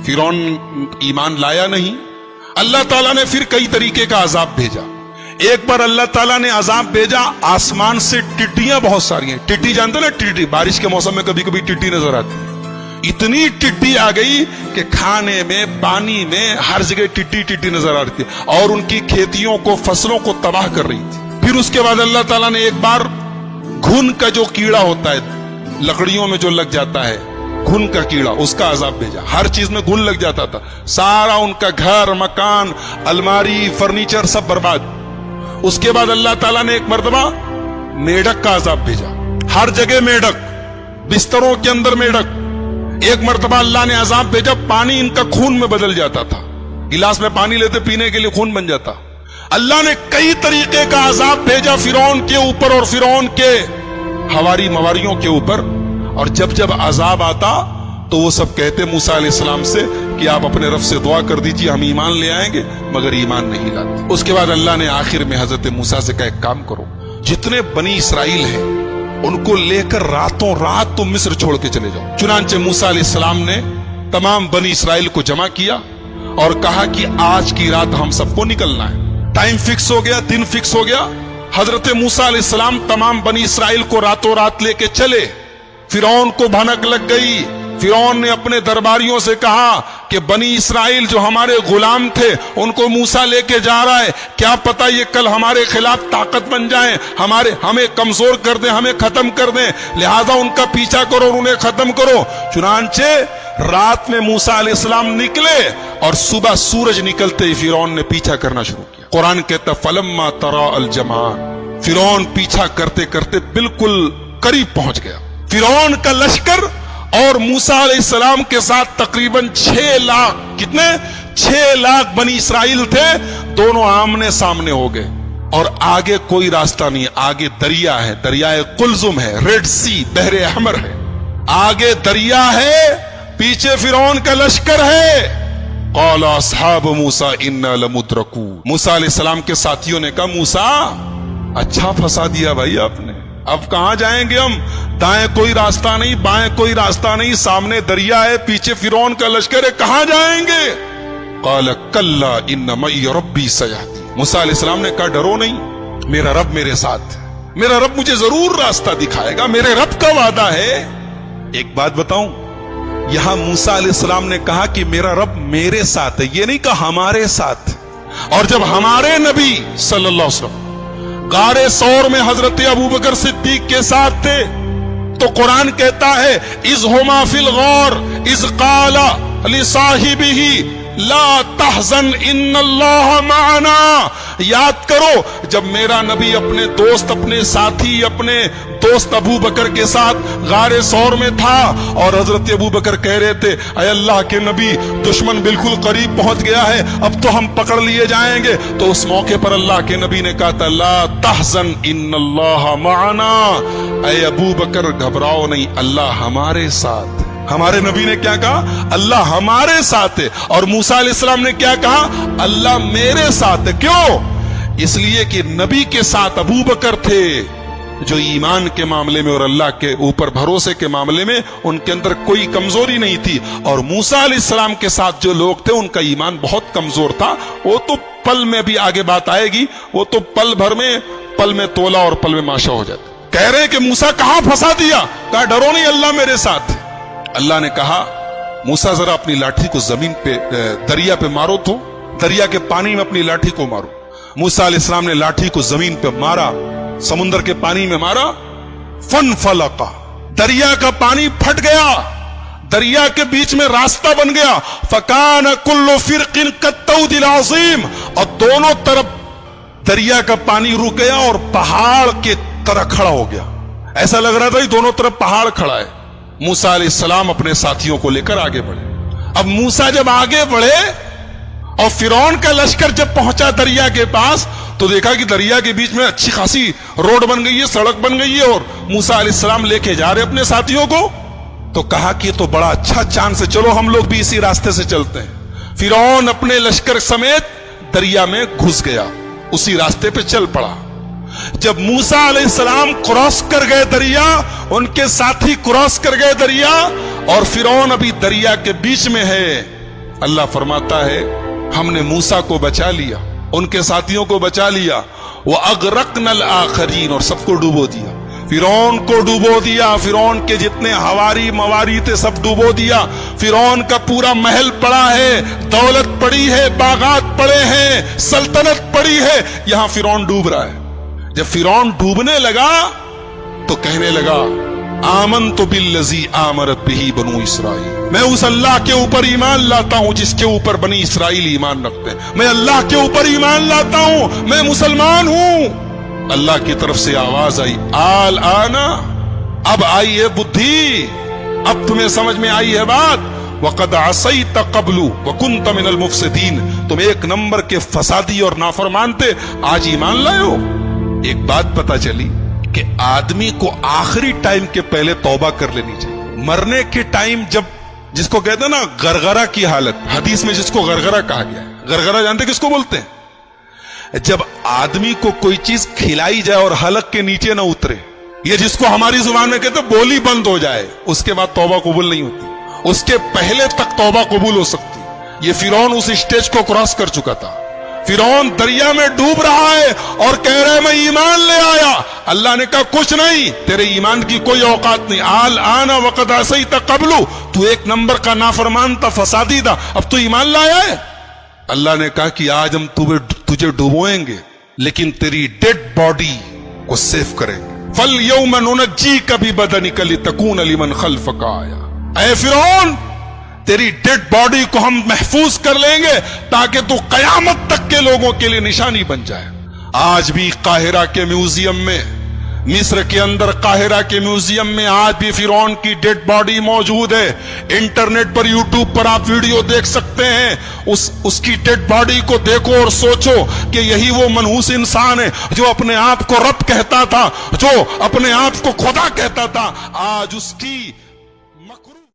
فرعون ایمان لایا نہیں. اللہ تعالیٰ نے پھر کئی طریقے کا عذاب بھیجا. ایک بار اللہ تعالیٰ نے عذاب بھیجا, آسمان سے ٹڈیاں بہت ساری ہیں. ٹڈی جانتے نا, ٹڈی بارش کے موسم میں کبھی کبھی ٹڈی نظر آتی. اتنی ٹڈی آ گئی کہ کھانے میں, پانی میں, ہر جگہ ٹڈی نظر آ رہی تھی, اور ان کی کھیتیوں کو, فصلوں کو تباہ کر رہی تھی. پھر اس کے بعد اللہ تعالیٰ نے ایک بار گھن کا جو کیڑا ہوتا ہے, لکڑیوں میں جو لگ جاتا ہے, گھن کا کیڑا, اس کا عذاب بھیجا. ہر چیز میں گھن لگ جاتا تھا, سارا ان کا گھر, مکان, الماری, فرنیچر سب برباد. اس کے بعد اللہ تعالیٰ نے ایک مرتبہ میڈک کا عذاب بھیجا. ہر جگہ میڈک, بستروں کے اندر میڈک. ایک مرتبہ اللہ نے عذاب بھیجا, پانی ان کا خون میں بدل جاتا تھا. گلاس میں پانی لیتے پینے کے لیے خون بن جاتا. اللہ نے کئی طریقے کا عذاب بھیجا فرعون کے اوپر اور فرعون کے حواری مواریوں کے اوپر. اور جب جب عذاب آتا تو وہ سب کہتے موسیٰ علیہ السلام سے کہ آپ اپنے رب سے دعا کر دیجئے, ہم ایمان لے آئیں گے, مگر ایمان نہیں لاتے. اس کے بعد اللہ نے آخر میں حضرت موسیٰ سے کہا ایک کام کرو, جتنے بنی اسرائیل ہیں ان کو لے کر راتوں رات تم مصر چھوڑ کے چلے جاؤ. چنانچہ موسیٰ علیہ السلام نے تمام بنی اسرائیل کو جمع کیا اور کہا کہ آج کی رات ہم سب کو نکلنا ہے. ٹائم فکس ہو گیا, دن فکس ہو گیا. حضرت موسیٰ علیہ السلام تمام بنی اسرائیل کو راتوں رات لے کے چلے. فرعون کو بھنک لگ گئی. فرعون نے اپنے درباریوں سے کہا کہ بنی اسرائیل جو ہمارے غلام تھے ان کو موسیٰ لے کے جا رہا ہے, کیا پتہ یہ کل ہمارے خلاف طاقت بن جائیں, ہمیں کمزور کر دیں, ہمیں ختم کر دیں, لہذا ان کا پیچھا کرو اور انہیں ختم کرو. چنانچہ رات میں موسیٰ علیہ السلام نکلے اور صبح سورج نکلتے ہی فرعون نے پیچھا کرنا شروع کیا. قرآن کہتا فلما ترا الجمعان, فرعون پیچھا کرتے کرتے بالکل قریب پہنچ گیا. فرعون کا لشکر اور موسیٰ علیہ السلام کے ساتھ تقریباً 6 لاکھ, کتنے 6 لاکھ بنی اسرائیل تھے, دونوں آمنے سامنے ہو گئے. اور آگے کوئی راستہ نہیں, آگے دریا ہے, دریائے قلزم ہے, ریڈ سی, بحر احمر ہے. آگے دریا ہے, پیچھے فرعون کا لشکر ہے. قال اصحاب موسیٰ انا لمدرکون, موسیٰ علیہ السلام کے ساتھیوں نے کہا موسیٰ اچھا پھنسا دیا بھائی آپ نے, اب کہاں جائیں گے ہم, دائیں کوئی راستہ نہیں, بائیں کوئی راستہ نہیں, سامنے دریا ہے, پیچھے فرعون کا لشکر ہے, کہاں جائیں گے. قال کلا ان معی ربی سیہدین, موسیٰ علیہ السلام نے کہا ڈرو نہیں, میرا رب میرے ساتھ ہے, میرا رب مجھے ضرور راستہ دکھائے گا, میرے رب کا وعدہ ہے. ایک بات بتاؤں, یہاں موسیٰ علیہ السلام نے کہا کہ میرا رب میرے ساتھ ہے, یہ نہیں کہا ہمارے ساتھ. اور جب ہمارے نبی صلی اللہ علیہ وسلم غار ثور میں حضرت ابوبکر صدیق کے ساتھ تھے تو قرآن کہتا ہے اذ ہما فی الغار اذ قال لصاحبہ لا تحزن ان اللہ معنا. یاد کرو جب میرا نبی اپنے دوست, اپنے ساتھی, اپنے دوست ابو بکر کے ساتھ غار ثور میں تھا اور حضرت ابو بکر کہہ رہے تھے اے اللہ کے نبی دشمن بالکل قریب پہنچ گیا ہے, اب تو ہم پکڑ لیے جائیں گے. تو اس موقع پر اللہ کے نبی نے کہا تھا لا تحزن ان اللہ معنا, اے ابو بکر گھبراؤ نہیں, اللہ ہمارے ساتھ. ہمارے نبی نے کیا کہا, اللہ ہمارے ساتھ ہے. اور موسیٰ علیہ السلام نے کیا کہا, اللہ میرے ساتھ ہے. کیوں؟ اس لیے کہ نبی کے ساتھ ابو بکر تھے جو ایمان کے معاملے میں اور اللہ کے اوپر بھروسے کے معاملے میں ان کے اندر کوئی کمزوری نہیں تھی. اور موسیٰ علیہ السلام کے ساتھ جو لوگ تھے ان کا ایمان بہت کمزور تھا. وہ تو پل میں بھی آگے بات آئے گی, وہ تو پل بھر میں, پل میں تولا اور پل میں ماشا ہو جاتا. کہہ رہے کہ موسیٰ کہاں پھنسا دیا, کہا ڈرو نہیں اللہ میرے ساتھ. اللہ نے کہا موسیٰ ذرا اپنی لاٹھی کو زمین پہ, دریا پہ مارو, تو دریا کے پانی میں اپنی لاٹھی کو مارو. موسیٰ علیہ السلام نے لاٹھی کو زمین پہ مارا, سمندر کے پانی میں مارا, فانفلق, دریا کا پانی پھٹ گیا, دریا کے بیچ میں راستہ بن گیا. فکان کل فرق کالطود العظیم, اور دونوں طرف دریا کا پانی رک گیا اور پہاڑ کے طرح کھڑا ہو گیا. ایسا لگ رہا تھا دونوں طرف پہاڑ کھڑا ہے. موسیٰ علیہ السلام اپنے ساتھیوں کو لے کر آگے بڑھے. اب موسیٰ جب آگے بڑھے اور فرعون کا لشکر جب پہنچا دریا کے پاس تو دیکھا کہ دریا کے بیچ میں اچھی خاصی روڈ بن گئی ہے, سڑک بن گئی ہے, اور موسیٰ علیہ السلام لے کے جا رہے اپنے ساتھیوں کو. تو کہا کہ یہ تو بڑا اچھا چانس ہے, چلو ہم لوگ بھی اسی راستے سے چلتے ہیں. فرعون اپنے لشکر سمیت دریا میں گھس گیا, اسی راستے پہ چل پڑا. جب موسیٰ علیہ السلام کراس کر گئے دریا, ان کے ساتھی کراس کر گئے دریا, اور فرعون ابھی دریا کے بیچ میں ہے. اللہ فرماتا ہے ہم نے موسیٰ کو بچا لیا، ان کے ساتھیوں کو بچا لیا، وَأَغْرَقْنَا الْآخَرِينَ، اور سب کو ڈوبو دیا، فرعون کو ڈوبو دیا، فرعون کے جتنے ہواری مواری تھے سب ڈوبو دیا، فرعون کا پورا محل پڑا ہے، دولت پڑی ہے، باغات پڑے ہیں، سلطنت پڑی ہے، یہاں فرعون ڈوب رہا ہے۔ جب فرعون ڈوبنے لگا تو کہنے لگا آمنت بالذی آمنت بہ بنو اسرائیل، میں اس اللہ کے اوپر ایمان لاتا ہوں جس کے اوپر بنی اسرائیل ایمان رکھتے ہیں، میں اللہ کے اوپر ایمان لاتا ہوں، میں مسلمان ہوں۔ اللہ کی طرف سے آواز آئی الآن، اب آئی ہے بدھی، اب تمہیں سمجھ میں آئی ہے بات، وقد عصیت قبل وکنت من المفسدین، تم ایک نمبر کے فسادی اور نافرمان تھے، آج ایمان لائے ہو۔ ایک بات پتہ چلی کہ آدمی کو آخری ٹائم کے پہلے توبہ کر لینی چاہیے۔ مرنے کے ٹائم جب جس کو کہتے ہیں نا غرغرہ کی حالت، حدیث میں جس کو غرغرہ کہا گیا ہے، غرغرہ جانتے کس کو بولتے ہیں؟ جب آدمی کو کوئی چیز کھلائی جائے اور حلق کے نیچے نہ اترے، یہ جس کو ہماری زبان میں کہتے ہیں بولی بند ہو جائے، اس کے بعد توبہ قبول نہیں ہوتی، اس کے پہلے تک توبہ قبول ہو سکتی۔ یہ فرعون اس اسٹیج کو کراس کر چکا تھا، فرعون دریا میں ڈوب رہا ہے اور کہہ رہے میں ایمان لے آیا، اللہ نے کہا کچھ نہیں، تیرے ایمان کی کوئی اوقات نہیں، الآن وقد عصیت قبل، تو ایک نمبر کا نافرمان تھا، فسادی تھا، اب تو ایمان لایا ہے۔ اللہ نے کہا کہ آج ہم تجھے ڈوبوئیں گے لیکن تیری ڈیڈ باڈی کو سیف کریں گے، فَالْيَوْمَ نُنَجِّيكَ بِبَدَنِكَ لِتَكُونَ لِمَنْ خَلْفَكَ آیَةً، اے فرعون تیری ڈیڈ باڈی کو ہم محفوظ کر لیں گے تاکہ تو قیامت تک کے لوگوں کے لیے نشانی بن جائے۔ آج بھی قاہرہ کے میوزیم میں، مصر کے اندر قاہرہ کے میوزیم میں آج بھی فرعون کی ڈیڈ باڈی موجود ہے، انٹرنیٹ پر یوٹیوب پر آپ ویڈیو دیکھ سکتے ہیں، اس کی ڈیڈ باڈی کو دیکھو اور سوچو کہ یہی وہ منحوس انسان ہے جو اپنے آپ کو رب کہتا تھا، جو اپنے آپ کو خدا کہتا تھا، آج اس کی